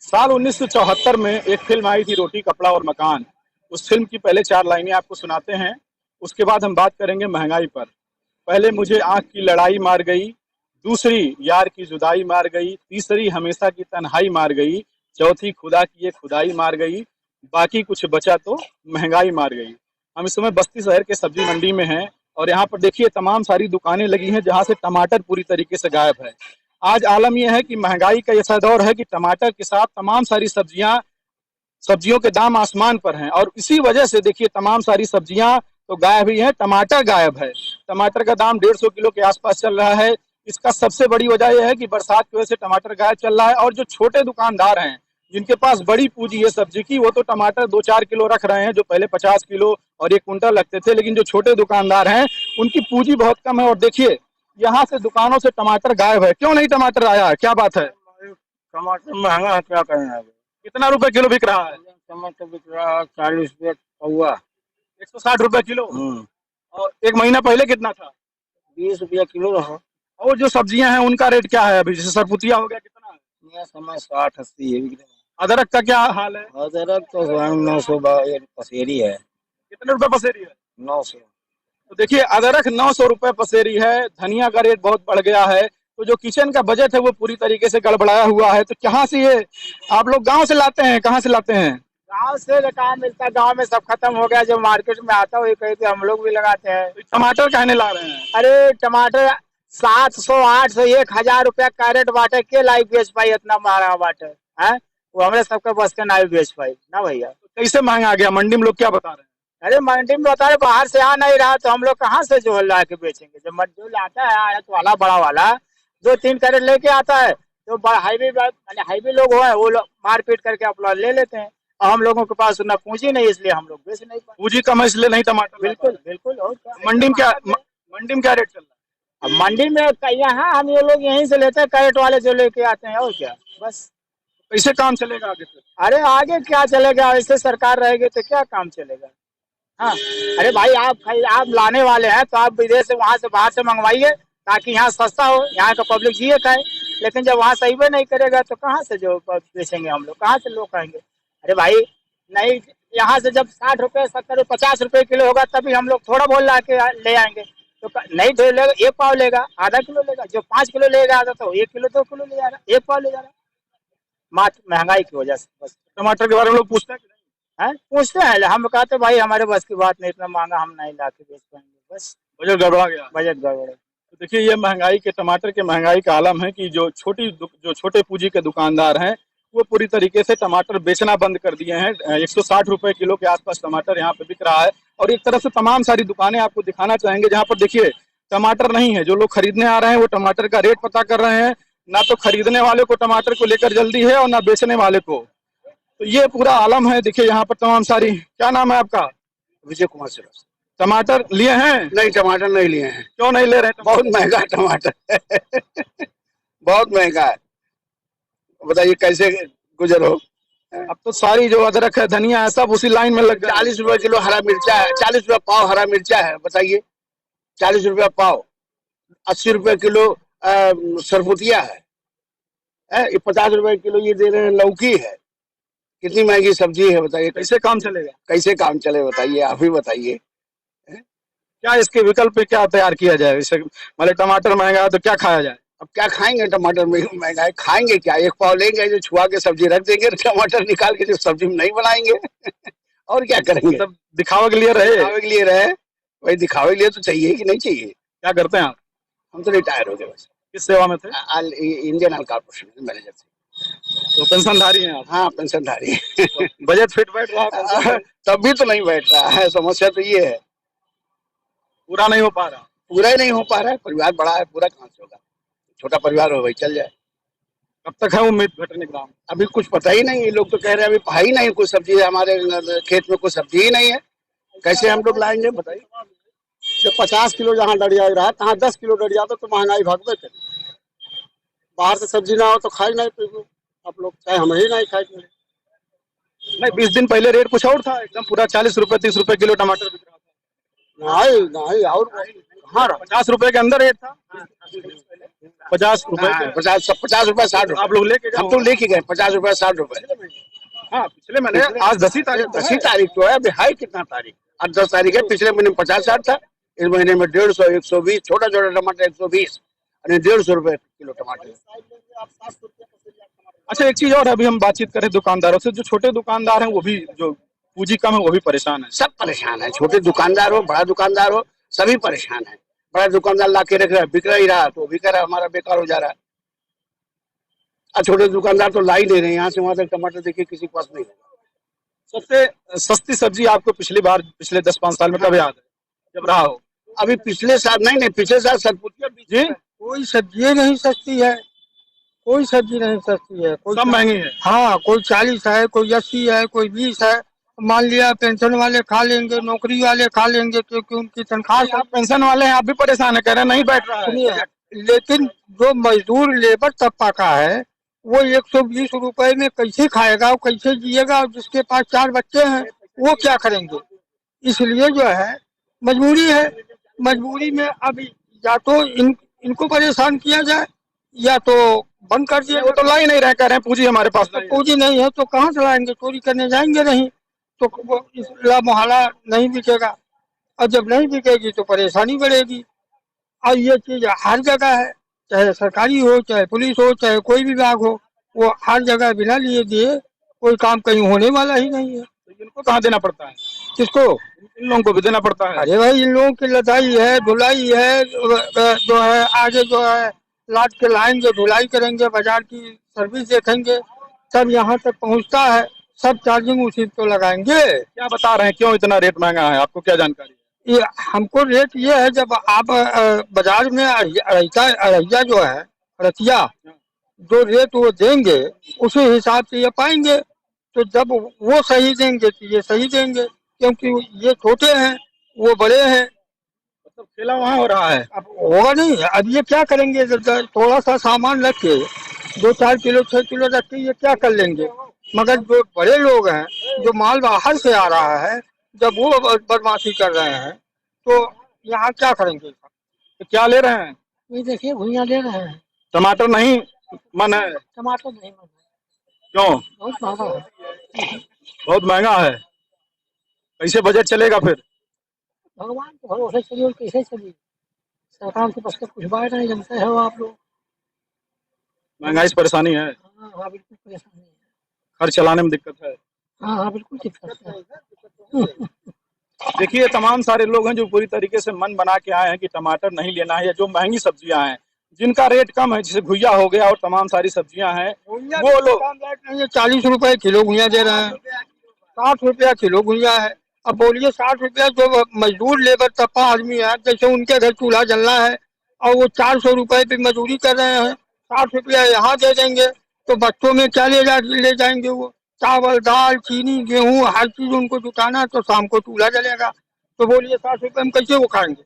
साल 1974 में एक फिल्म आई थी, रोटी कपड़ा और मकान। उस फिल्म की पहले 4 लाइनें आपको सुनाते हैं, उसके बाद हम बात करेंगे महंगाई पर। पहले मुझे आँख की लड़ाई मार गई, दूसरी यार की जुदाई मार गई, तीसरी हमेशा की तन्हाई मार गई, चौथी खुदा की ये खुदाई मार गई, बाकी कुछ बचा तो महंगाई मार गई। हम इस समय बस्ती शहर के सब्जी मंडी में हैं और यहाँ पर देखिए तमाम सारी दुकानें लगी हैं जहाँ से टमाटर पूरी तरीके से गायब है। आज आलम यह है कि महंगाई का ऐसा दौर है कि टमाटर के साथ तमाम सारी सब्जियों के दाम आसमान पर हैं और इसी वजह से देखिए तमाम सारी सब्जियां तो गायब ही हैं, टमाटर गायब है। टमाटर का दाम 150 किलो के आसपास चल रहा है। इसका सबसे बड़ी वजह यह है कि बरसात की वजह से टमाटर गायब चल रहा है और जो छोटे दुकानदार हैं जिनके पास बड़ी पूंजी है सब्जी की, वो तो टमाटर 2-4 किलो रख रहे हैं, जो पहले 50 किलो और 1 कुंटल रखते थे। लेकिन जो छोटे दुकानदार हैं उनकी पूंजी बहुत कम है और देखिए यहाँ से दुकानों से टमाटर गायब है। क्यों नहीं टमाटर आया है, क्या बात है? टमाटर महंगा है, क्या करें अभी। कितना रुपए किलो बिक रहा है? टमाटर बिक रहा है 40 रुपये पौवा। 160 रुपए किलो। और एक महीना पहले कितना था? 20 रुपया किलो रहा। और जो सब्जियां हैं उनका रेट क्या है अभी? जैसे सरपुतिया हो गया, कितना है? यह समय 60-80 है बिक रहा अदरक का क्या हाल है? है। अदरक तो 900 पसेरी है। कितने रुपए पसेरी है? 900। तो देखिए अदरक 900 रुपए पसेरी है। धनिया का रेट बहुत बढ़ गया है। तो जो किचन का बजट है वो पूरी तरीके से गड़बड़ाया हुआ है। तो कहाँ से ये आप लोग गांव से लाते हैं, कहाँ से लाते हैं? गाँव से कहाँ मिलता है, गाँव में सब खत्म हो गया। जो मार्केट में आता है वही कहीं पे हम लोग भी लगाते हैं। तो टमाटर कहने ला रहे हैं? अरे टमाटर 700, 800, 1000 रुपया कैरेट बांटे के लाइफ बेच पाई, इतना महंगा बांटे है। वो हमरे सबके बस के नहीं बेच पाई ना भैया। तो कैसे महंगा आ गया? मंडी में लोग क्या बता रहे हैं? अरे मंडी में बता रहे बाहर से आ नहीं रहा तो हम लोग कहाँ से जो ला के बेचेंगे। जब जो लाता है आड़त वाला बड़ा वाला 2-3 कैरेट लेके आता है तो हाईवे लोग हो वो लोग मार पीट करके अपना ले लेते हैं। और हम लोगों के पास उतना पूंजी नहीं, इसलिए हम लोग बेच नहीं पाते। पूंजी कम है इसलिए नहीं टमाटर। बिल्कुल बिल्कुल। और क्या मंडी में क्या रेट चल रहा है? अब मंडी में यहाँ हम ये लोग यहीं से लेते हैं, कैरेट वाले जो लेके आते हैं। और क्या बस। कैसे काम चलेगा आगे से? अरे आगे क्या चलेगा, ऐसे सरकार रहेगी तो क्या काम चलेगा। हाँ। अरे भाई आप लाने वाले हैं तो आप विदेश से वहां से बाहर से मंगवाइए ताकि यहाँ सस्ता हो, यहाँ का पब्लिक जिए खाए। लेकिन जब वहाँ सही भी नहीं करेगा तो कहाँ से जो बेचेंगे हम लोग, कहाँ से लोग खाएंगे। अरे भाई नहीं, यहाँ से जब 60 रुपए 70 50 रुपए किलो होगा तभी हम लोग थोड़ा बहुत ला के ले आएंगे। तो नहीं तो लेगा, 1 पाव लेगा, आधा किलो लेगा। जो 5 किलो लेगा आधा तो 1 किलो 2 किलो ले जा रहा, 1 पाव ले जा रहा। मात्र महंगाई की वजह से बस। टमाटर के बारे में लोग पूछते हैं कि नहीं? है पूछते हैं, हम कहते भाई हमारे बस की बात नहीं, इतना महंगा हम नहीं ला के बेच पाएंगे। बस बजट गड़बड़ा गया। बजट गड़बड़ है। तो देखिए ये महंगाई के टमाटर के महंगाई का आलम है कि जो छोटे पूंजी के दुकानदार हैं वो पूरी तरीके से टमाटर बेचना बंद कर दिए हैं। 160 रुपए किलो के आसपास टमाटर यहाँ पे बिक रहा है। और एक तरफ से तमाम सारी दुकानें आपको दिखाना चाहेंगे जहाँ पर देखिए टमाटर नहीं है। जो लोग खरीदने आ रहे हैं वो टमाटर का रेट पता कर रहे हैं। ना तो खरीदने वाले को टमाटर को लेकर जल्दी है और ना बेचने वाले को। तो ये पूरा आलम है। देखिए यहाँ पर तमाम सारी, क्या नाम है आपका? विजय कुमार सिरा। टमाटर लिए हैं? नहीं, टमाटर नहीं लिए हैं। क्यों नहीं ले रहे हैं? बहुत महंगा है टमाटर बहुत महंगा है। बताइए कैसे गुजर हो। अब तो सारी जो अदरक है, धनिया है, सब उसी लाइन में लग गया। 40 रुपए किलो हरा मिर्चा है, 40 रुपया पाव हरा मिर्चा है। बताइए 40 रुपया पाव। 80 रुपए किलो सरपुतिया है। ये 50 रुपए किलो ये दे रहे हैं लौकी है। कितनी महंगी सब्जी है बताइए। कैसे काम चलेगा? कैसे काम चले बताइए, आप ही बताइए। क्या इसके विकल्प पे क्या तैयार किया जाए? इसे मतलब टमाटर महंगा है तो क्या खाया जाए? अब क्या खाएंगे, टमाटर महंगा है, खाएंगे क्या? 1 पाव लेंगे जो छुआ के सब्जी रख देंगे, टमाटर निकाल के जो सब्जी में नहीं बनाएंगे और क्या करेंगे? मतलब दिखावे के लिए रहे? दिखावे के लिए रहे, वही दिखावे के लिए तो चाहिए कि नहीं चाहिए। क्या करते हैं आप? हम तो रिटायर हो गए बस। किस सेवा में थे? इंडियन ऑयल कॉर्पोरेशन में मैनेजर थे। तो पेंशनधारी हैं आप? हाँ पेंशनधारी है। तो बजट फिट बैठ रहा है? तब भी तो नहीं बैठ रहा है, समस्या तो ये है। पूरा नहीं हो पा रहा? पूरा ही नहीं हो पा रहा है। परिवार बड़ा है, पूरा कहाँ से होगा। छोटा परिवार हो भाई चल जाए। कब तक है उम्मीद घटने का? अभी कुछ पता ही नहीं। ये लोग तो कह रहे हैं अभी पा ही नहीं कुछ सब्जी, हमारे खेत में कुछ सब्जी ही नहीं है। कैसे हम लोग लाएंगे बताइए। जब 50 किलो जहाँ डरिया रहा, कहाँ 10 किलो डरिया तो महंगाई भागवे करे। बाहर से सब्जी ना हो तो खाई नहीं पी आप लोग, चाहे हम ही नहीं खाए। नहीं, 20 दिन पहले रेट कुछ और था, एकदम पूरा 40 रुपए 30 रुपए किलो टमाटर बिक रहा था। नहीं नहीं, और हाँ 50 रुपए के अंदर रेट था, 50 रुपए हाँ, के। 50 रुपए 60 आप रुपए लोग लेके हम तो लेके गए, 50 रुपए 60 रुपए। हाँ पिछले महीने, आज 10 तारीख तो 10 है। तारीख तो है, अभी है कितना तारीख? आज 10 तारीख है। पिछले महीने में 50-60 था, इस महीने में 150, 120, छोटा छोटा टमाटर 120 और 150 रुपए किलो टमाटर। अच्छा एक चीज और, अभी हम बातचीत करें दुकानदारों से, जो छोटे दुकानदार हैं वो भी, जो पूंजी कम है वो भी परेशान है। सब परेशान है, छोटे दुकानदार हो, बड़ा दुकानदार हो, सभी परेशान है। बड़ा दुकानदार ला के रख रहा है, बिक नहीं रहा तो बिक रहा, हमारा बेकार हो जा रहा है। और छोटे दुकानदार तो ला ही नहीं रहे, यहाँ से वहां तक टमाटर देखिए किसी के पास नहीं है। सबसे सस्ती सब्जी आपको पिछली बार, पिछले 10-5 साल में कब याद है, जब रहा हो? अभी पिछले साल नहीं, पिछले साल सरपुतिया जी कोई सब्जी नहीं सस्ती है, कोई सब्जी नहीं सस्ती है, कोई सब महंगी है। हाँ कोई 40 है, कोई 80 है, कोई 20 है। मान लिया पेंशन वाले खा लेंगे, नौकरी वाले खा लेंगे, क्योंकि उनकी तनख्वाह आप पेंशन वाले हैं, आप भी परेशान है, कह रहे हैं नहीं बैठ रहा है। सुनिए, लेकिन जो मजदूर लेबर तबका का है वो 120 रुपए में कैसे खाएगा और कैसे जिएगा, और जिसके पास 4 बच्चे हैं वो क्या करेंगे? इसलिए जो है मजबूरी है, मजबूरी में अब या तो इनको परेशान किया जाए या तो बंद कर दिया। वो तो ला ही नहीं रहे, कह रहे हैं पूंजी हमारे पास नहीं है। पूंजी नहीं है तो कहाँ से लाएंगे? चोरी करने जाएंगे नहीं तो वो इसला मोहल्ला नहीं बिकेगा, और जब नहीं बिकेगी तो परेशानी बढ़ेगी। और ये चीज हर जगह है, चाहे सरकारी हो, चाहे पुलिस हो, चाहे कोई भी विभाग हो, वो हर जगह बिना लिए दिए कोई काम कहीं होने वाला ही नहीं है। तो इनको कहाँ देना पड़ता है? किसको? इन लोगों को भी देना पड़ता है। अरे भाई इन लोगों की लदाई है, धुलाई है, जो है आगे जो है लाद के लाएंगे, धुलाई करेंगे, बाजार की सर्विस देखेंगे, तब यहाँ तक पहुँचता है, सब चार्जिंग उसी तो लगाएंगे। क्या बता रहे हैं, क्यों इतना रेट महंगा है, आपको क्या जानकारी है? ये हमको रेट ये है, जब आप बाजार में अरैया जो है, रतिया जो रेट वो देंगे उसी हिसाब से ये पाएंगे। तो जब वो सही देंगे तो ये सही देंगे, क्योंकि ये छोटे हैं वो बड़े हैं। मतलब खेला वहाँ हो रहा है। अब होगा नहीं, अब ये क्या करेंगे? थोड़ा सा सामान रख के 2-4 किलो 6 किलो रख के ये क्या कर लेंगे? मगर जो बड़े लोग हैं, जो माल बाहर से आ रहा है, जब वो बदमाशी कर रहे हैं तो यहाँ क्या करेंगे? तो क्या ले रहे हैं? ये देखिए भुइया ले रहे हैं। टमाटर नहीं मन है? टमाटर नहीं मन है, क्यों? बहुत महंगा है। बहुत महंगा है, कैसे बजट चलेगा फिर? भगवान के भरोसे चलिए और कैसे चलिए, सरकार के पास तो कुछ बात नहीं, जानते हो आप लोग। महंगाई से परेशानी है, हाँ हाँ बिल्कुल परेशानी है। खर्च चलाने में दिक्कत है। हाँ हाँ बिल्कुल दिक्कत है। देखिए तमाम सारे लोग हैं जो पूरी तरीके से मन बना के आए हैं कि टमाटर नहीं लेना है, या जो महंगी सब्जियां हैं जिनका रेट कम है, जैसे घुइया हो गया और तमाम सारी सब्जियां हैं, वो लोग 40 रुपए किलो घुइया दे रहे हैं, 60 रुपया किलो घुइया है। अब बोलिए 60 रुपया जो मजदूर लेबर तबका आदमी है, जैसे उनके घर चूल्हा जलना है और वो 400 रुपए पे मजदूरी कर रहे हैं, 60 रुपया यहाँ दे देंगे तो बच्चों में क्या ले जाएंगे? वो चावल दाल चीनी गेहूं हर चीज उनको जुटाना है, तो शाम को चूल्हा जलेगा। तो बोलिए 60 रुपए में कैसे वो खाएंगे?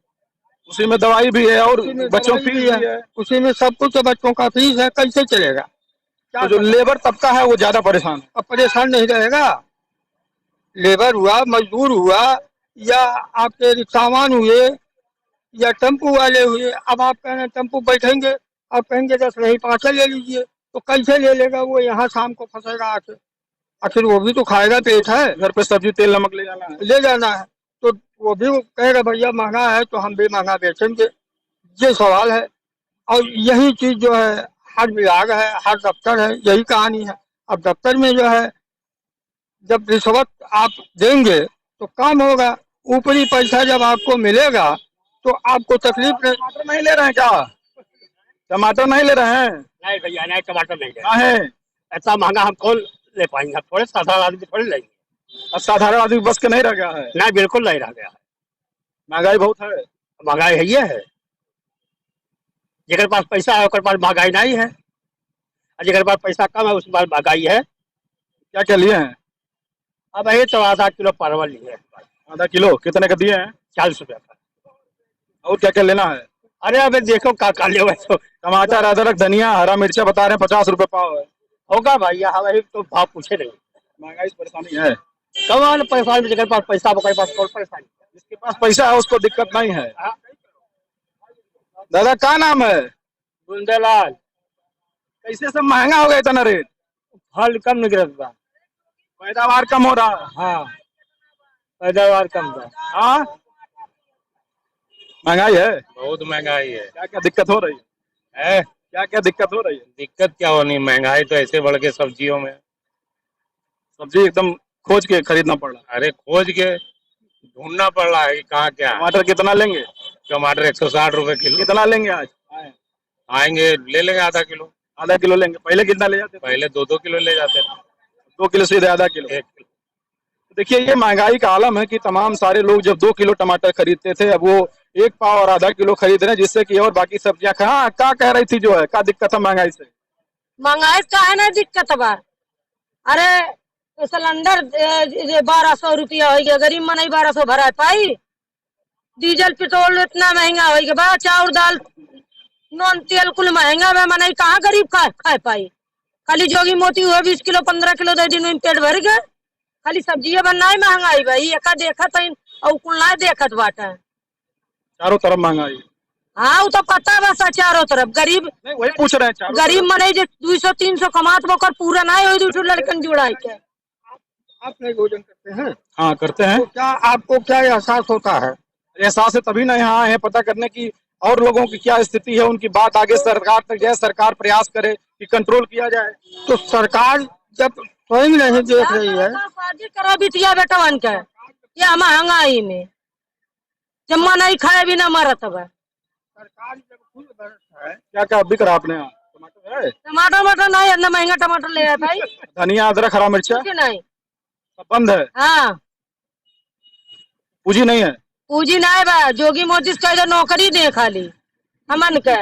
उसी में दवाई भी है और बच्चों की फीस भी है। उसी में सब कुछ, बच्चों का फीस है, कैसे चलेगा? तो जो लेबर तबका है वो ज्यादा परेशान है। अब परेशान नहीं रहेगा? लेबर हुआ, मजदूर हुआ, या आपके रिक्शावान हुए, या टेम्पू वाले हुए। अब आप कह रहे हैं टेम्पू बैठेंगे, आप कहेंगे 10 नहीं 5 ले लीजिए, तो कैसे ले लेगा वो? यहाँ शाम को फंसेगा आके, आखिर वो भी तो खाएगा, पेट है, घर पे सब्जी तेल नमक ले जाना है। तो वो भी कहेगा भैया महंगा है तो हम भी महंगा बेचेंगे। ये सवाल है। और यही चीज जो है हर विभाग है, हर दफ्तर है, यही कहानी है। अब दफ्तर में जो है जब रिश्वत आप देंगे तो काम होगा, ऊपरी पैसा जब आपको मिलेगा तो आपको तकलीफ नहीं। टमाटर नहीं ले रहे हैं क्या? टमाटर नहीं ले रहे हैं? नहीं भैया नहीं, टमाटर नहीं है। कहाँ है? ऐसा महंगा हम कौन ले पाएंगे? हम थोड़े साधारण आदमी थोड़े लेंगे। अब साधारण आदमी बस के नहीं रह गया है, नहीं बिल्कुल नहीं रह गया है, महंगाई बहुत है। महंगाई है ये है। जिसके पास पैसा है उसके पास महंगाई नहीं है, और जिसके पास पैसा कम है उसके पास महंगाई है। क्या क्या लिए हैं? अब यही तो आधा किलो परवल लिए, आधा किलो कितने का दिए हैं? 40 रुपया का। और क्या क्या लेना है? अरे अबे देखो का ले तो टमाटर अदरक धनिया हरा मिर्चा बता रहे हैं 50 रुपए पाव है। होगा भैया, हमारे तो भाव पूछे नहीं। महंगाई से परेशानी है। कमान परेशानी, जिसके पास पैसा उसके पास कौन परेशानी? जिसके पास पैसा है उसको दिक्कत नहीं है। दादा क्या नाम है? बुंदेलाल। कैसे सब महंगा हो गया इतना रेट? फल कम निकलत बा। पैदावार कम हो रहा है। हाँ, पैदावार कम बा। हाँ, महंगाई है। बहुत महंगाई है। क्या क्या दिक्कत हो रही है? क्या क्या दिक्कत हो रही है? दिक्कत क्या होनी, महंगाई तो ऐसे बढ़ के सब्जियों में। सब्जी एकदम खोज के खरीदना पड़ रहा है। अरे खोज के ढूंढना पड़ रहा है कि कहाँ क्या है। टमाटर कितना लेंगे? टमाटर 160 रुपए किलो। कितना लेंगे आज? आएंगे ले लेंगे आधा किलो। आधा किलो लेंगे। पहले कितना ले जाते थे? पहले 2-2 किलो ले जाते थे। 2 किलो से आधा किलो। 1 किलो। देखिए ये महंगाई का आलम है कि तमाम सारे लोग जब 2 किलो टमाटर खरीदते थे अब वो 1 पाव और आधा किलो खरीद रहे हैं, जिससे कि और बाकी सब्जियां हाँ क्या कह रही थी जो है क्या दिक्कत है महंगाई से? महंगाई का है ना दिक्कत बा। अरे सिलेंडर 1200 रुपया हो गया, गरीब मन 1200 भरा पाई। डीजल पेट्रोल इतना महंगा हो गया बा, चाउर दाल नॉन तेल कुल महंगा बा, मन कहाँ गरीब खा पाई। खाली जोगी मोती हुआ 20 किलो 15 किलो 2 दिन में पेट भर गए। खाली सब्जियां बनना ही महंगाई भाई, एका देखत है और कुल ना देखत बाटा। चारों तरफ महंगाई। हाँ वो तो पता बस चारों तरफ गरीब नहीं वही पूछ रहे हैं चारों गरीब मने जो 200-300 कमात बकर पूरा ना हो दूसरे लड़कन जुड़ाई के। आप नहीं भोजन करते हैं? हाँ करते हैं। तो क्या आपको क्या एहसास होता है? एहसास है तभी ना यहाँ आए हैं पता करने की और लोगों की क्या स्थिति है, उनकी बात आगे सरकार तक जाए, सरकार प्रयास करे कि कंट्रोल किया जाए। तो सरकार जब स्वयं नहीं देख रही है। शादी करा बिटिया बेटवन के ये महंगाई में जम्मा नहीं खाए बिना मरत बा। सरकार जब खुद बरस है। क्या क्या बिक रहा आपने यहाँ? टमाटर है? टमाटर मटर नहीं, इतना महंगा टमाटर ले आए भाई। धनिया अदरक हरा मिर्चा कुछ नहीं। सब बंद है। हाँ पूंजी नहीं है। पूंजी नहीं बा, जोगी मोदी का इधर नौकरी दे खाली हमन के,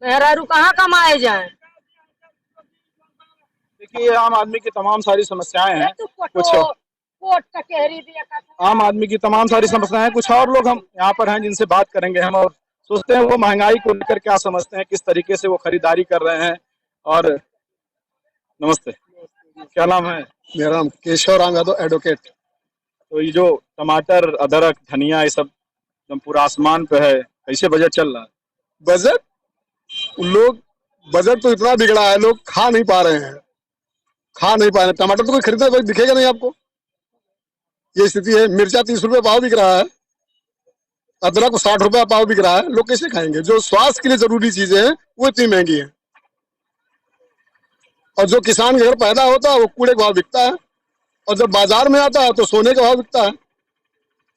मेहरारू कहाँ कमाए जाए। देखिए ये आम आदमी की तमाम सारी समस्याएं हैं। कुछ कोट कचहरी दिया करता। आम आदमी की तमाम सारी समस्याएं हैं। कुछ और लोग हम यहाँ पर हैं जिनसे बात करेंगे हम और सोचते हैं वो महंगाई को लेकर क्या समझते हैं, किस तरीके से वो खरीदारी कर रहे हैं। और नमस्ते, क्या नाम है? मेरा नाम केशव राम यादव एडवोकेट। तो ये जो टमाटर अदरक धनिया ये सब एकदम पूरा आसमान पे है, कैसे बजट चल रहा है? बजट तो इतना बिगड़ा है, लोग खा नहीं पा रहे हैं, खा नहीं पा रहे। टमाटर तो कोई खरीदने कोई दिखेगा नहीं आपको, ये स्थिति है। मिर्चा 30 रुपए पाव बिक रहा है, अदरक 60 रुपया पाव बिक रहा है। लोग कैसे खाएंगे? जो स्वास्थ्य के लिए जरूरी चीजें हैं वो इतनी महंगी है, और जो किसान के घर पैदा होता है वो कूड़े का भाव बिकता है, और जब बाजार में आता है तो सोने का भाव बिकता है।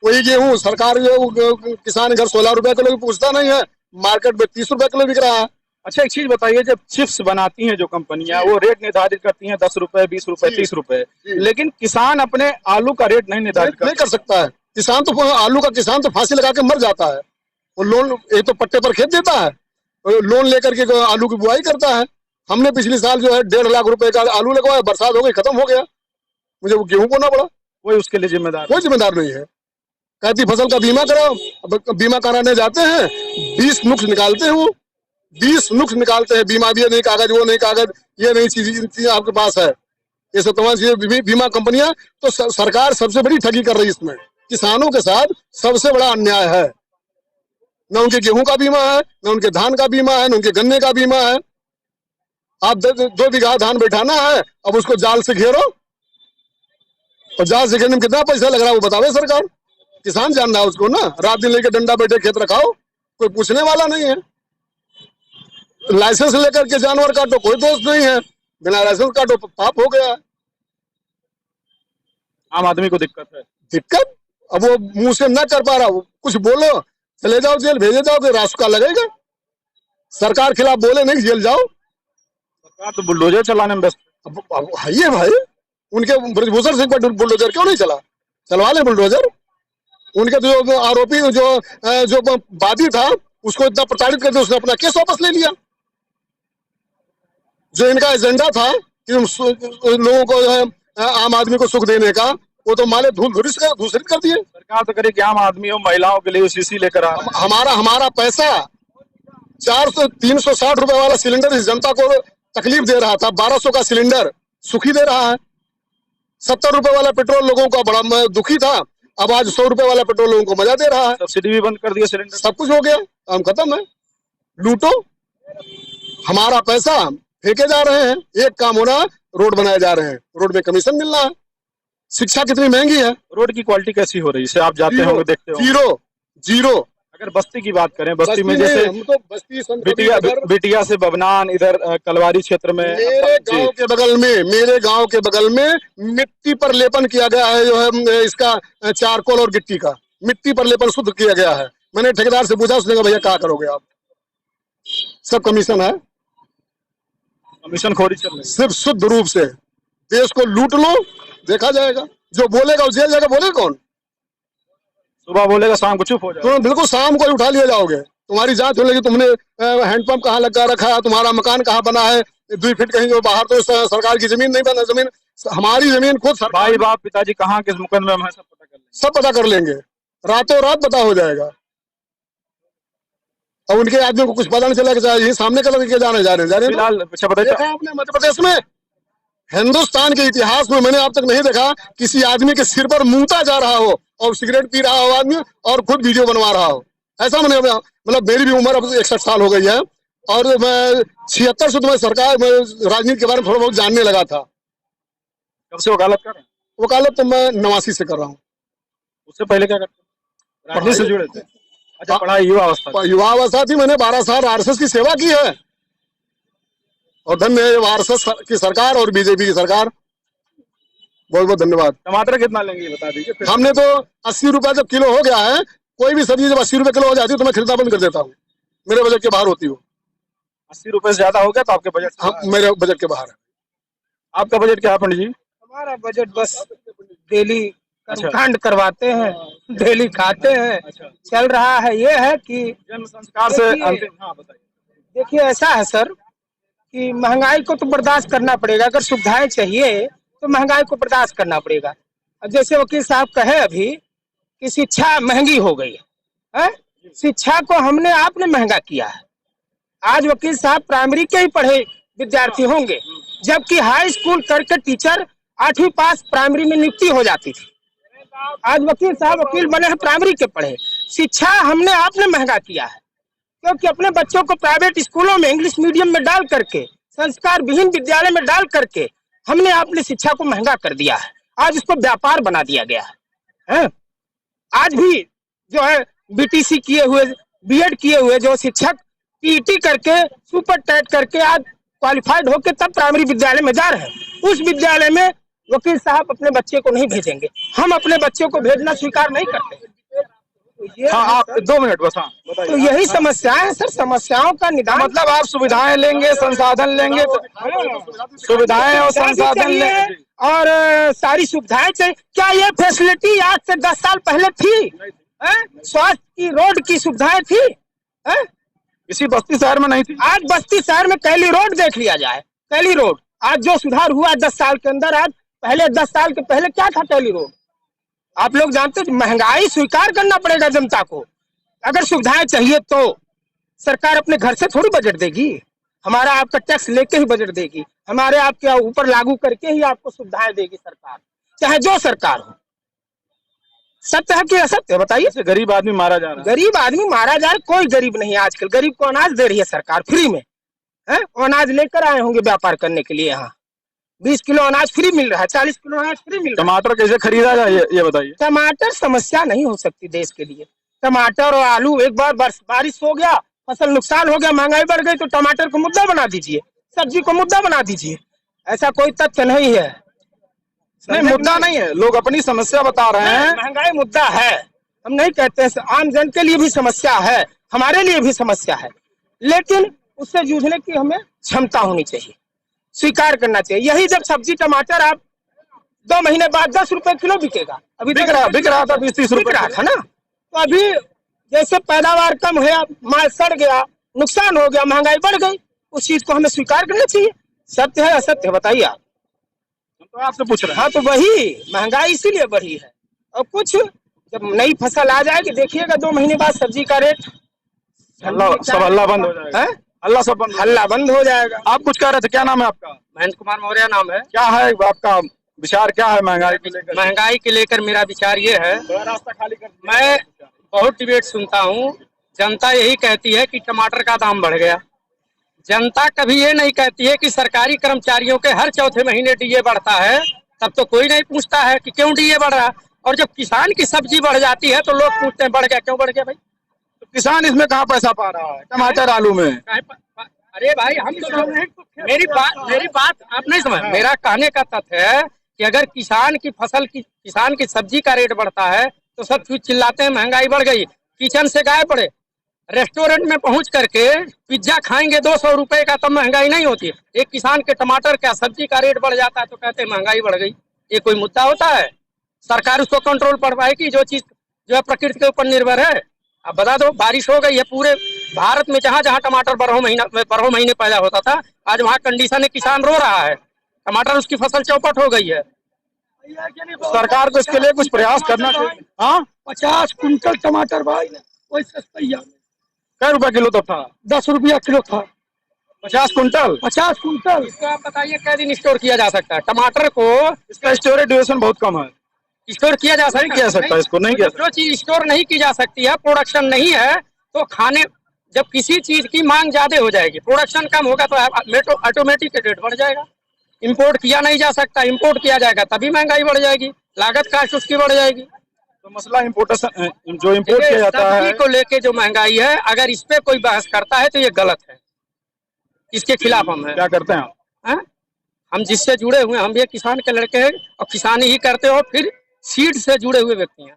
वही गेहूं सरकार जो किसान घर 16 रुपए किलो पूछता नहीं है, मार्केट में 30 रुपए किलो बिक रहा है। अच्छा एक चीज बताइए, जब चिप्स बनाती हैं जो कंपनियां वो रेट निर्धारित करती हैं 10 रुपए 20 रुपए 30 रुपए, लेकिन किसान अपने आलू का रेट नहीं निर्धारित नहीं कर सकता है। किसान तो आलू का किसान तो फांसी लगा के मर जाता है। वो लोन एक तो पट्टे पर खेत देता है, लोन लेकर के आलू की बुआई करता है। हमने पिछले साल जो है 1.5 लाख रुपए का आलू लगवाया, बरसात हो गई खत्म हो गया, मुझे वो गेहूं बोना पड़ा। कोई उसके लिए जिम्मेदार कोई जिम्मेदार नहीं है। कहती फसल का बीमा कराओ, अब बीमा कराने जाते हैं 20 नुक्स निकालते हैं, वो 20 नुक्स निकालते हैं। बीमा भी नहीं कागज, वो नहीं कागज, ये नहीं चीज आपके पास है, ये सब तमाम चीजें बीमा कंपनियां। तो सरकार सबसे बड़ी ठगी कर रही है इसमें, किसानों के साथ सबसे बड़ा अन्याय है। न उनके गेहूं का बीमा है, न उनके धान का बीमा है, न उनके गन्ने का बीमा है। आप 2 बीघा धान बैठाना है, अब उसको जाल से घेरो, और जाल से घेरने में कितना पैसा लग रहा है वो बतावे सरकार। किसान जान रहा है उसको ना, रात दिन लेके डंडा बैठे खेत रखाओ, कोई पूछने वाला नहीं है। लाइसेंस लेकर के जानवर काटो, कोई दोष नहीं है, बिना लाइसेंस काटो पाप हो गया। आम आदमी को दिक्कत है। दिक्कत अब वो मुंह से न कर पा रहा, वो कुछ बोलो चले जाओ जेल, भेजे जाओ, तो रास्ता लगेगा। सरकार खिलाफ बोले नहीं जेल जाओ। सरकार तो बुलडोजर चलाने में व्यस्त। अब है भाई, उनके ब्रजभूषण सिंह पर बुलडोजर क्यों नहीं चला? चलवा ले बुलडोजर। उनके जो आरोपी जो वादी था उसको इतना प्रताड़ित करके उसने अपना केस वापस ले लिया। जो इनका एजेंडा था कि लोगों को आम आदमी को सुख देने का, वो तो माले धूसरित कर दिए। सरकार तो करे कि आम आदमी हो, महिलाओं के लिए सीसी लेकर आ। हमारा पैसा 360 रुपए वाला सिलेंडर इस जनता को तकलीफ दे रहा था, 1200 का सिलेंडर सुखी दे रहा है। 70 रुपए वाला पेट्रोल लोगों का बड़ा दुखी था, अब आज 100 रुपए वाला पेट्रोल लोगों को मजा दे रहा है। सब्सिडी भी बंद कर दिया, सिलेंडर सब कुछ हो गया, काम खत्म है। लूटो, हमारा पैसा फेंके जा रहे हैं। एक काम होना, रोड बनाए जा रहे हैं, रोड में कमीशन मिल रहा है। शिक्षा कितनी महंगी है, रोड की क्वालिटी कैसी हो रही है, इसे आप जाते जीरो, होंगे, देखते होंगे। Zero zero. अगर बस्ती की बात करें, बस्ती में में जैसे हम तो बस्ती संत बिटिया कबीर बिटिया से बबनान, इधर कलवारी क्षेत्र में मेरे जी, गांव के बगल में, मेरे गांव के बगल में मिट्टी पर लेपन किया गया है, जो है इसका चारकोल और गिट्टी का मिट्टी पर लेपन शुद्ध किया गया है। मैंने ठेकेदार से पूछा, उसने कहा भैया क्या करोगे आप, सब कमीशन है, कमीशन खोरी चल रही है। सिर्फ शुद्ध रूप से देश को लूट लो, देखा जाएगा। जो बोलेगा वो जेल जाएगा, बोलेगा कौन? सुबह बोलेगा, शाम को चुप हो जाएगा। तुम बिल्कुल शाम को ही उठा लिए जाओगे, तुम्हारी जांच हो लेगी, तुमने हैंडपंप कहाँ लगा रखा है, तुम्हारा मकान कहाँ बना है, 2 फीट कहीं जो बाहर, तो सरकार की जमीन नहीं बना, जमीन हमारी जमीन खुद सरकार, भाई बाप पिताजी कहाँ किस मुकदमे में है, सब पता कर लेंगे, रातों रात पता हो जाएगा। और उनके आदमियों को कुछ पता नहीं चला कि यही सामने कर के जाने जा रहे फिलहाल अच्छा बताइए। देखा आपने मध्य प्रदेश में, हिंदुस्तान के इतिहास में मैंने अब तक नहीं देखा किसी आदमी के सिर पर मूता जा रहा हो और सिगरेट पी रहा हो आदमी और खुद वीडियो बनवा रहा हो। ऐसा मैंने, मतलब मेरी भी उम्र अब 61 साल हो गई है और मैं 76 से तो मैं सरकार में राजनीति के बारे में थोड़ा बहुत जानने लगा था। कब से वकालत कर रहे हैं? वकालत तो मैं 89 से कर रहा हूँ। उससे पहले क्या करते थे? पढ़ाई से जुड़े थे? अच्छा, पढ़ाई युवा अवस्था। युवा अवस्था थी, मैंने 12 साल आरएसएस की सेवा की है और धन्य है आरएसएस की सरकार और बीजेपी की सरकार। बहुत बहुत धन्यवाद। टमाटर कितना लेंगे बता दीजिए फिर। हमने तो 80 रुपए जब किलो हो गया है, कोई भी सब्जी जब 80 रुपए किलो हो जाती है तो मैं खरीदना बंद कर देता हूँ, मेरे बजट के बाहर होती हो। 80 रुपए से ज्यादा हो गया तो आपके बजट से हाँ, मेरे बजट के बाहर है। आपका बजट क्या है पंडित जी? हमारा बजट बस डेली कर्मकांड करवाते हैं, डेली खाते हैं, चल रहा है। ये है कि जन्म संस्कार से अंतिम। हाँ बताइए। देखिए ऐसा है सर कि महंगाई को तो बर्दाश्त करना पड़ेगा, अगर सुविधाएं चाहिए तो महंगाई को बर्दाश्त करना पड़ेगा। अब जैसे वकील साहब कहे अभी कि शिक्षा महंगी हो गई है, शिक्षा को हमने आपने महंगा किया है। आज वकील साहब प्राइमरी के ही पढ़े विद्यार्थी होंगे, जबकि हाई स्कूल करके टीचर 8वीं पास प्राइमरी में नियुक्ति हो जाती थी। आज वकील साहब वकील बने हैं प्राइमरी के पढ़े। शिक्षा हमने आपने महंगा किया है, क्योंकि अपने बच्चों को प्राइवेट स्कूलों में इंग्लिश मीडियम में डाल करके, संस्कार विहीन विद्यालय में डाल करके हमने अपनी शिक्षा को महंगा कर दिया है। आज इसको व्यापार बना दिया गया है। आज भी जो है बीटीसी किए हुए, बीएड किए हुए जो शिक्षक पीटी करके सुपर टेट करके आज क्वालिफाइड होके तब प्राइमरी विद्यालय में जा रहे हैं। उस विद्यालय में वकील साहब अपने बच्चे को नहीं भेजेंगे, हम अपने बच्चों को भेजना स्वीकार नहीं करते। हाँ, आप 2 मिनट बस। हाँ बताइए। तो यही समस्याएं हैं सर, समस्याओं का निदान मतलब आप सुविधाएं लेंगे, संसाधन लेंगे, सुविधाएं और संसाधन लेंगे और सारी सुविधाएं चाहिए। क्या ये फैसिलिटी आज से 10 साल पहले थी? स्वास्थ्य की, रोड की सुविधाएं थी? किसी बस्ती शहर में नहीं थी। आज बस्ती शहर में कैली रोड देख लिया जाए, कैली रोड आज जो सुधार हुआ 10 साल के अंदर, आज पहले 10 साल के पहले क्या था कैली रोड? आप लोग जानते हैं, महंगाई स्वीकार करना पड़ेगा जनता को। अगर सुविधाएं चाहिए तो सरकार अपने घर से थोड़ी बजट देगी, हमारा आपका टैक्स लेके ही बजट देगी, हमारे आपके ऊपर लागू करके ही आपको सुविधाएं देगी सरकार, चाहे जो सरकार हो। सत्य है कि असत्य, बताइए। गरीब आदमी मारा जा रहा है। गरीब आदमी मारा जा रहा है, कोई गरीब नहीं है आजकल। गरीब को अनाज दे रही है सरकार फ्री में, है? अनाज लेकर आए होंगे व्यापार करने के लिए। यहाँ 20 किलो अनाज फ्री मिल रहा है, 40 किलो अनाज फ्री मिल रहा है। टमाटर कैसे खरीदा जाए ये बताइए। टमाटर समस्या नहीं हो सकती देश के लिए। टमाटर और आलू, एक बार बारिश हो गया, फसल नुकसान हो गया, महंगाई बढ़ गई, तो टमाटर को मुद्दा बना दीजिए, सब्जी को मुद्दा बना दीजिए। ऐसा कोई तथ्य नहीं है। नहीं, मुद्दा नहीं है, लोग अपनी समस्या बता रहे हैं। महंगाई मुद्दा है, हम नहीं कहते, आम जन के लिए भी समस्या है, हमारे लिए भी समस्या है, लेकिन उससे जूझने की हमें क्षमता होनी चाहिए, स्वीकार करना चाहिए। यही जब सब्जी टमाटर आप 2 महीने बाद 10 रुपए किलो बिकेगा, अभी बिक रहा था 20-30 रुपए रहा था ना। तो अभी जैसे पैदावार कम हुआ, माल सड़ गया, नुकसान हो गया, महंगाई बढ़ गई, उस चीज को हमें स्वीकार करना चाहिए। सत्य है असत्य बताइए आप। तो आपसे पूछ रहे हैं। हाँ, तो वही महंगाई इसीलिए बढ़ी है। और कुछ जब नई फसल आ जाएगी, देखिएगा 2 महीने बाद सब्जी का रेट सब हल्ला बंद हो जाएगा। हल्ला सब बंद, हल्ला बंद हो जाएगा। आप कुछ कह रहे थे, क्या नाम है आपका? महेंद्र कुमार मौर्य नाम है। क्या है आपका विचार, क्या है महंगाई को लेकर? महंगाई के लेकर मेरा विचार ये है, रास्ता खाली कर। मैं बहुत डिबेट सुनता हूँ, जनता यही कहती है कि टमाटर का दाम बढ़ गया। जनता कभी ये नहीं कहती है कि सरकारी कर्मचारियों के हर चौथे महीने डीए बढ़ता है, तब तो कोई नहीं पूछता है कि क्यों डीए बढ़ रहा। और जब किसान की सब्जी बढ़ जाती है तो लोग पूछते हैं बढ़ गया, क्यों बढ़ गया भाई? तो किसान इसमें कहाँ पैसा पा रहा है, टमाटर आलू में? अरे भाई हम तो मेरी बात आप नहीं समझ। मेरा कहने का तथ्य है कि अगर किसान की सब्जी का रेट बढ़ता है तो सब कुछ चिल्लाते हैं महंगाई बढ़ गई। किचन से गाय पड़े, रेस्टोरेंट में पहुंच करके पिज्जा खाएंगे 200 रुपए का, तब महंगाई नहीं होती है। एक किसान के टमाटर का सब्जी का रेट बढ़ जाता है तो कहते हैं महंगाई बढ़ गई। ये कोई मुद्दा होता है? सरकार उसको कंट्रोल कर पाएगी जो चीज जो है प्रकृति के ऊपर निर्भर है? अब बता दो, बारिश हो गई है पूरे भारत में, जहां जहां टमाटर बारह महीने पैदा होता था, आज वहां कंडीशन है, किसान रो रहा है, टमाटर उसकी फसल चौपट हो गई है। सरकार को इसके लिए कुछ प्रयास करना चाहिए। हाँ, 50 कुंटल टमाटर भाई वही सस्ता कै रुपए किलो तो था? 10 रुपया किलो था। 50 कुंटल? 50 कुंटल। इसको आप बताइए कै दिन स्टोर किया जा सकता है? टमाटर को इसका स्टोरेज ड्यूरेशन बहुत कम है। स्टोर किया जा सकता है? नहीं किया सकता इसको, नहीं किया। जो चीज स्टोर नहीं की जा सकती है, प्रोडक्शन नहीं है, तो खाने जब किसी चीज की मांग ज्यादा हो जाएगी, प्रोडक्शन कम होगा तो ऑटोमेटिक रेट बढ़ जाएगा। इंपोर्ट किया नहीं जा सकता, इंपोर्ट किया जाएगा तभी महंगाई बढ़ जाएगी, लागत कास्ट उसकी बढ़ जाएगी। तो मसला इम्पोर्टेशन जो इम्पोर्ट किया जाता है को लेके जो महंगाई है, अगर इस पे कोई बहस करता है तो ये गलत है, इसके खिलाफ हम हैं। क्या करते हैं आप? हम जिससे जुड़े हुए, हम भी किसान के लड़के हैं और किसानी ही करते हो, फिर सीड से जुड़े हुए व्यक्ति हैं।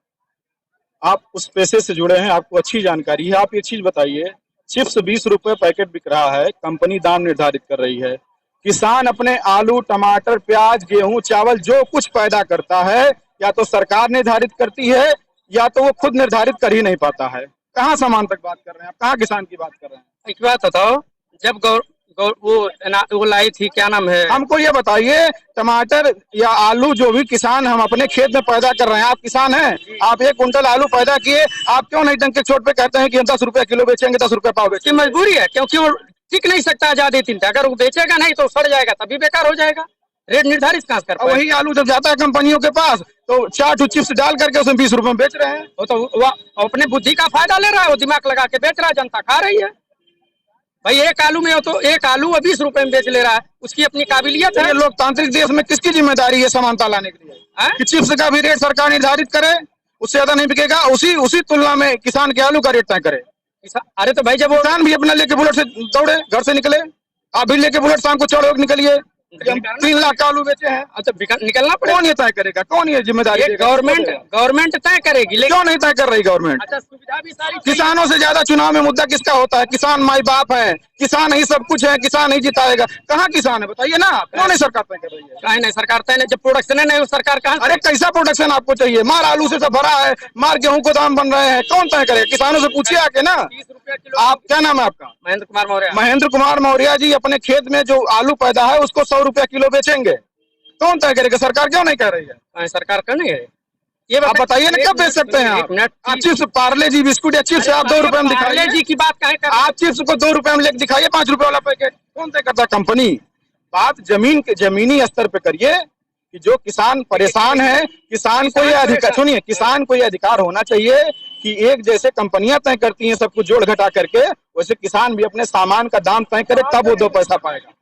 आप उस पैसे से जुड़े हैं, आपको अच्छी जानकारी है। आप ये चीज बताइए, चिप्स 20 रुपए पैकेट बिक रहा है, कंपनी दाम निर्धारित कर रही है, किसान अपने आलू, टमाटर, प्याज, गेहूं, चावल जो कुछ पैदा करता है या तो सरकार निर्धारित करती है या तो वो खुद निर्धारित कर ही नहीं पाता है। कहाँ सामान तक बात कर रहे हैं आप, कहाँ किसान की बात कर रहे हैं? एक बात बताओ, जब वो लाई थी, क्या नाम है, हमको ये बताइए, टमाटर या आलू जो भी किसान हम अपने खेत में पैदा कर रहे हैं, आप किसान हैं, आप 1 कुंटल आलू पैदा किए, आप क्यों नहीं टंके चोट पे कहते हैं कि हम 10 रुपए किलो बेचेंगे, 10 रुपए पाव बेचेंगे? मजबूरी है, क्योंकि वो टिक नहीं सकता ज्यादा दिन तक। अगर वो बेचेगा नहीं तो सड़ जाएगा, तभी बेकार हो जाएगा। रेट निर्धारित कहाँ कर पाएगा? वही आलू जब जाता है कंपनियों के पास तो 4 चिप्स डाल करके उसमें 20 रुपए में बेच रहे हैं। वो तो वो अपने बुद्धि का फायदा ले रहा है, वो दिमाग लगा के बेच रहा है, जनता खा रही है भाई। एक आलू में तो एक आलू 20 रुपए में बेच ले रहा है, उसकी अपनी काबिलियत है। ये लोकतांत्रिक देश में किसकी जिम्मेदारी है समानता लाने के लिए कि चिप्स का भी रेट सरकार निर्धारित करे, उससे ज्यादा नहीं बिकेगा, उसी तुलना में किसान के आलू का रेट तय करे। अरे तो भाई जब वो किसान भी अपना लेके बुलेट से दौड़े, घर से निकले, आप भी लेके बुलेट शाम को चढ़ो निकलिए, 3 लाख का आलू बेचे हैं, अच्छा निकलना पड़ेगा। कौन ये तय करेगा, कौन ये जिम्मेदारी? गवर्नमेंट तय करेगी, लेकिन क्यों नहीं तय कर रही गवर्नमेंट? अच्छा सुविधा भी सारी किसानों से ज्यादा चुनाव में मुद्दा किसका होता है? किसान माई बाप है, किसान ही सब कुछ है, किसान ही जिताएगा। कहाँ किसान है बताइए ना, क्यों नहीं सरकार तय कर रही है? कहीं नहीं सरकार तय नहीं, जब प्रोडक्शन नहीं वो सरकार कहाँ? अरे कैसा प्रोडक्शन आपको चाहिए? मार आलू से सब भरा है, मार गेहूं को दाम बन रहे हैं, कौन तय करे? किसानों से पूछिए आके ना। 30 रुपया किलो। आप क्या नाम है आपका? महेंद्र कुमार मौर्य। महेंद्र कुमार मौर्य जी अपने खेत में जो आलू पैदा है उसको 100 रुपया किलो बेचेंगे, कौन तय करेगा? सरकार क्यों नहीं कर रही है? सरकार कर नहीं है, ये आप बताइए ना, कब बेच सकते हैं आप चिप्स, पार्ले जी बिस्कुट या चिप्स आप 2 रुपए में दिखाइए जी की बात कहें, आप चिप्स को 2 रुपए में लेकर दिखाइए 5 रुपए वाला पैकेट, कौन तय करता? कंपनी। बात जमीनी स्तर पे करिए कि जो किसान परेशान है, किसान को यह अधिकार, सुनिए, किसान को यह अधिकार होना चाहिए कि एक जैसे कंपनियां तय करती हैं सब कुछ जोड़ घटा करके, वैसे किसान भी अपने सामान का दाम तय करे, तब वो 2 पैसा पाएगा।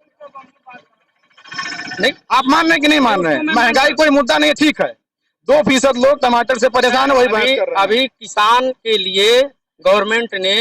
नहीं, आप मान रहे हैं कि नहीं मान रहे हैं? महंगाई कोई मुद्दा नहीं है, ठीक है, 2% लोग टमाटर से परेशान है, वही बहस कर रहे हैं। अभी किसान के लिए गवर्नमेंट ने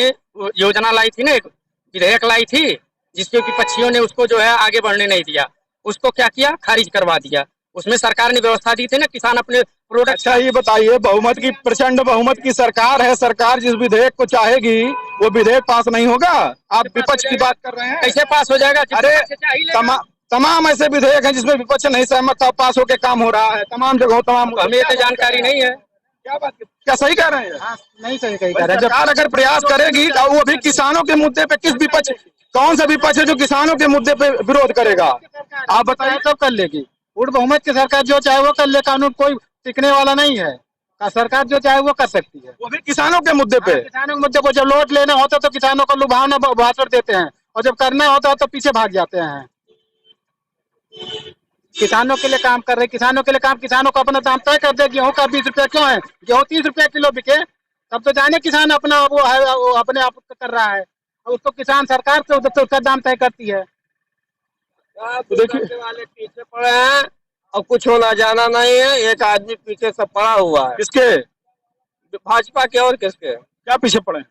योजना लाई थी ना, एक विधेयक लाई थी, जिसके विपक्षियों ने उसको जो है आगे बढ़ने नहीं दिया, उसको क्या किया, खारिज करवा दिया। उसमें सरकार ने व्यवस्था दी थी ना, किसान अपने प्रोडक्ट। अच्छा ये बताइए, बहुमत की, प्रचंड बहुमत की सरकार है, सरकार जिस विधेयक को चाहेगी वो विधेयक पास नहीं होगा। आप विपक्ष की बात कर रहे हैं, कैसे पास हो जाएगा? अरे तमाम ऐसे विधेयक हैं जिसमें विपक्ष नहीं सहमत था, पास होके काम हो रहा है तमाम जगहों, तमाम। हमें तो जानकारी नहीं है। क्या बात, क्या सही कह रहे हैं? नहीं सही कह रहे हैं। सरकार अगर प्रयास करेगी तो वो भी किसानों के मुद्दे पे, किस विपक्ष, कौन सा विपक्ष है जो किसानों के मुद्दे पे विरोध करेगा? आप बताइए, सब कर लेगी, वोट बहुमत की सरकार जो चाहे वो कर ले, कानून कोई टिकने वाला नहीं है, सरकार जो चाहे वो कर सकती है, वो भी किसानों के मुद्दे पे। किसानों के मुद्दे को जब लोट लेना होता तो किसानों को लुभावना भाषण देते हैं, और जब करना होता है तो पीछे भाग जाते हैं। किसानों के लिए काम कर रहे, किसानों के लिए काम, किसानों को अपना दाम तय कर दे। गेहूं का 20 रुपया क्यों है? गेहूं 30 रुपया किलो बिके, तब तो जाने किसान अपना वो है, वो अपने आप कर रहा है। अब उसको किसान सरकार से तो उसका दाम तय करती है। तो देखिए वाले पीछे पड़े हैं और कुछ होना जाना नहीं है। एक आदमी पीछे से पड़ा हुआ है। किसके? भाजपा के और किसके क्या पीछे पड़े हैं?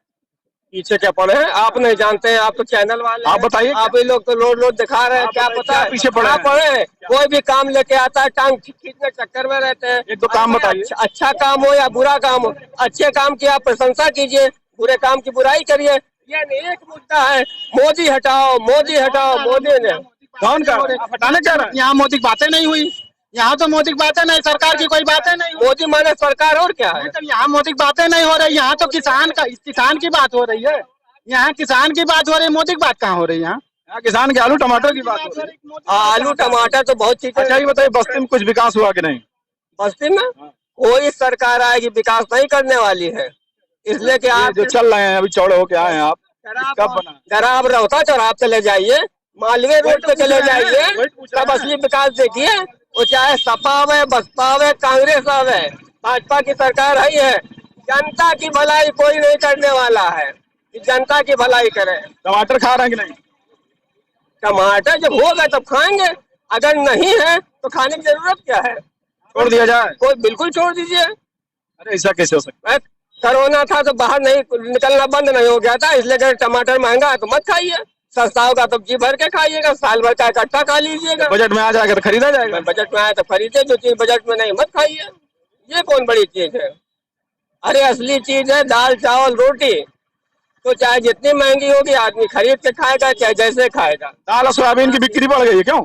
पीछे क्या पड़े हैं आप नहीं जानते हैं। आप तो चैनल वाले आप हैं। बताइए। आप ही लोग तो लोड दिखा रहे हैं। आप क्या बताइए, पता क्या है पीछे पड़े क्या हैं? पड़े हैं। कोई भी काम लेके आता है टांग खींचने चक्कर में रहते हैं। एक दो काम बताइए। अच्छा काम हो या बुरा काम हो, अच्छे काम की आप प्रशंसा कीजिए, बुरे काम की बुराई करिए। ये नहीं एक मुद्दा है मोदी हटाओ मोदी हटाओ। मोदी ने कौन का हटाने क्या रहा है? यहाँ मोदी की बातें नहीं हुई। यहाँ तो मोदी की बातें नहीं, सरकार की कोई बातें नहीं हुई। मोदी माने सरकार और क्या है। नहीं, तो यहाँ मोदी की बातें नहीं हो रही। यहाँ तो किसान की बात हो रही है। यहाँ किसान की बात हो रही है, मोदी की बात कहाँ हो रही है? यहाँ किसान के आलू टमाटर की बात हो रही है। आलू टमाटर तो बहुत चीजें। अच्छा ये बताइए, बस्ती में कुछ विकास हुआ कि नहीं? बस्ती में कोई सरकार आएगी विकास नहीं करने वाली है। इसलिए कि ये आप जो चल रहे हैं अभी चौड़े होके आए हैं आप, कब बना? जरा आप रोहता चौराहा चले जाइए, मालवीय रोड पे चले जाइए, तब असली विकास देखिए। वो चाहे सपा आवे बसपा आवे कांग्रेस आवे, भाजपा की सरकार है। जनता की भलाई कोई नहीं करने वाला है कि जनता की भलाई करे। टमाटर खा रहे हैं कि नहीं? टमाटर जब होगा तब खाएंगे, अगर नहीं है तो खाने की जरूरत क्या है। छोड़ दिया जाए? कोई बिल्कुल छोड़ दीजिए। अरे ऐसा कैसे हो सकता है? कोरोना था तो बाहर नहीं निकलना बंद नहीं हो गया था, इसलिए अगर टमाटर महंगा है तो मत खाइए। सस्ता होगा तो जी भर के खाइएगा, साल भर का इकट्ठा खा लीजिएगा। बजट में आ जाएगा तो खरीदा जाएगा। बजट में आया तो खरीदे, जो चीज बजट में नहीं मत खाइए। ये कौन बड़ी चीज है। अरे असली चीज है दाल चावल रोटी। तो चाहे जितनी महंगी होगी आदमी खरीद के खाएगा, चाहे जैसे खाएगा। दाल और सोयाबीन की बिक्री बढ़ गई है क्यों?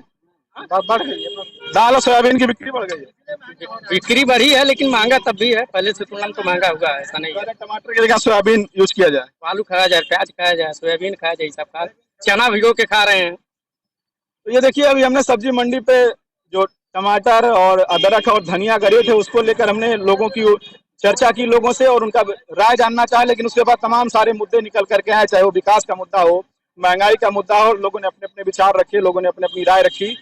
बढ़ गई है। दाल और सोयाबीन की बिक्री बढ़ गई है। बिक्री बढ़ी है लेकिन महंगा तब भी है, पहले से तुलना में तो महंगा हुआ है, ऐसा नहीं है। टमाटर की जगह सोयाबीन यूज किया जाए। आलू खाया जाए, प्याज खाया जाए, सोयाबीन खाया जाए, सब खा, चना भिगो के खा रहे हैं। तो ये देखिए अभी हमने सब्जी मंडी पे जो टमाटर और अदरक और धनिया गए थे उसको लेकर हमने लोगों की चर्चा की लोगों से और उनका राय जानना चाहे, लेकिन उसके बाद तमाम सारे मुद्दे निकल करके आए, चाहे वो विकास का मुद्दा हो, महंगाई का मुद्दा हो। लोगों ने अपने अपने विचार रखे, लोगों ने अपनी अपनी राय रखी।